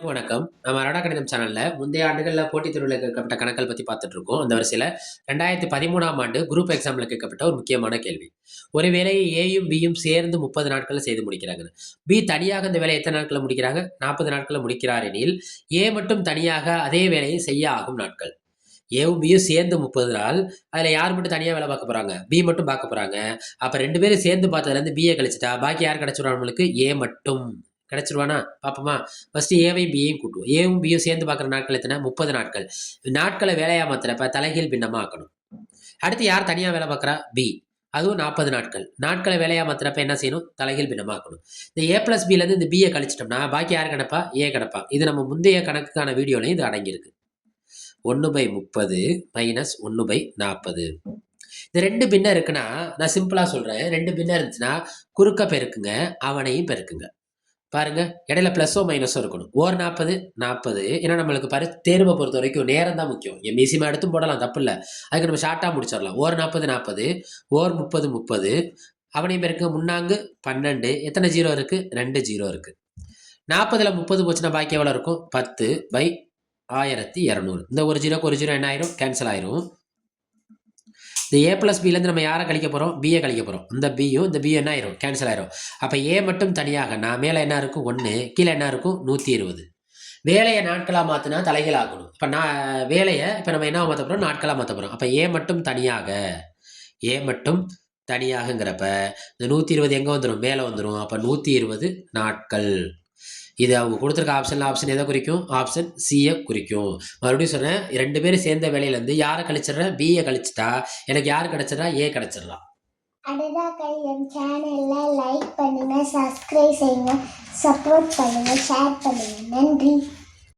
அனைவருக்கும் வணக்கம். நம்ம அரடா கணிதம் சேனல்ல முந்தைய ஆண்டுகள்ல போட்டித் தேர்வுல கேட்கப்பட்ட கணக்குகள் பத்தி பார்த்துட்டு இருக்கோம். அந்த வரிசையில 2013ஆம் ஆண்டு குரூப் எக்ஸாம்ல கேட்கப்பட்ட ஒரு முக்கியமான கேள்வி. ஒரு வேலையை ஏயும் பியும் சேர்ந்து 30 நாட்கள்ல செய்து முடிக்கிறாங்க. பி தனியாக அந்த வேலையை எத்தனை நாட்கள்ல முடிக்கிறாங்க? 40 நாட்கள்ல முடிக்கிறார் எனில், ஏ மட்டும் தனியாக அதே வேலையை செய்ய ஆகும் நாட்கள். ஏவும் பியும் சேர்ந்து 30 நாள். அதுல யார் மட்டும் தனியா வேலை பார்க்க போறாங்க? பி மட்டும் பார்க்க போறாங்க. அப்ப 2 பேரும் சேர்ந்து பார்த்ததுலேருந்து பிஏ கழிச்சுட்டா, பாக்கி யார் கிடைச்சிருவா நம்மளுக்கு? ஏ மட்டும். கிடைச்சிருவானா? பார்ப்போமா? ஃபர்ஸ்ட் ஏவையும் பியையும் கூட்டுவோம். ஏவும் பியும் சேர்ந்து பார்க்குற நாட்கள் எத்தனை? 30 நாட்கள். நாட்களை வேலையா மாத்துறப்ப தலைகீழ் பின்னமா ஆக்கணும். அடுத்து யார் தனியா வேலை பார்க்குறா? பி. அதுவும் 40 நாட்கள். நாட்களை வேலையா மாத்துறப்ப என்ன செய்யணும்? தலைகீழ் பின்னமா ஆக்கணும். இந்த ஏ பிளஸ் பிலேருந்து இந்த பியை கழிச்சிட்டோம்னா பாக்கி யார் கிடப்பா? ஏ கிடப்பா. இது நம்ம முந்தைய கணக்குக்கான வீடியோலையும் இது அடங்கியிருக்கு. 1/30 மைனஸ் 1/40. இந்த 2 பின்னம் இருக்குன்னா, நான் சிம்பிளா சொல்றேன். 2 பின்னம் இருந்துச்சுன்னா, குறுக்க பெருக்குங்க, அவனையும் பெருக்குங்க. பாருங்க, இடையில பிளஸோ மைனஸோ இருக்கணும். ஓர் 40 40. ஏன்னா நம்மளுக்கு தேர்வை பொறுத்த வரைக்கும் நேரம் தான் முக்கியம். எம்இசிமா எடுத்தும் போடலாம், தப்பு இல்லை. அதுக்கு நம்ம ஷார்ட்டா முடிச்சிடலாம். ஓர் 40 40, ஓர் 30 30. அவனையும் பெருக்க முன்னாங்கு 12. எத்தனை ஜீரோ இருக்கு? 2 ஜீரோ இருக்கு. 40ல் 30 போச்சுன்னா பாக்கி எவ்வளோ இருக்கும்? 10/1200. இந்த ஒரு ஜீரோக்கு ஒரு ஜீரோ என்ன ஆயிரும்? கேன்சல் ஆயிரும். இந்த ஏ பிளஸ் பிலேருந்து நம்ம யாரை கழிக்க போகிறோம்? பிஏ கழிக்க போகிறோம். இந்த பியும் இந்த பியும் என்ன ஆயிரும்? கேன்சல் ஆயிரும். அப்போ ஏ மட்டும் தனியாக நான் மேலே என்ன இருக்கும்? 1, கீழே என்ன இருக்கும்? 120. வேலையை நாட்களாக மாற்றினா தலைகீழ் ஆகணும். இப்போ நான் வேலையை இப்போ நம்ம என்ன மாற்ற போகிறோம்? நாட்களாக மாற்ற போகிறோம். அப்போ ஏ மட்டும் தனியாக, ஏ மட்டும் தனியாகங்கிறப்ப இந்த 120 எங்கே வந்துடும்? மேலே வந்துடும். அப்போ 120 நாட்கள். இது அவங்க கொடுத்துருக்க ஆப்ஷன் எதை குறிக்கும்? ஆப்ஷன் சியை குறிக்கும். மறுபடியும் சொன்னேன், 2 பேரும் சேர்ந்த வேலையிலேருந்து யாரை கழிச்சிடுறேன்? பிஏ கழிச்சிட்டா எனக்கு யார் கிடைச்சிடறா? ஏ கிடைச்சிடலாம். அரடா கணிதம் சேனலை லைக் பண்ணுங்க, சப்ஸ்கிரைப் செய்யுங்க, சப்போர்ட் பண்ணுங்க, ஷேர் பண்ணுங்க. நன்றி.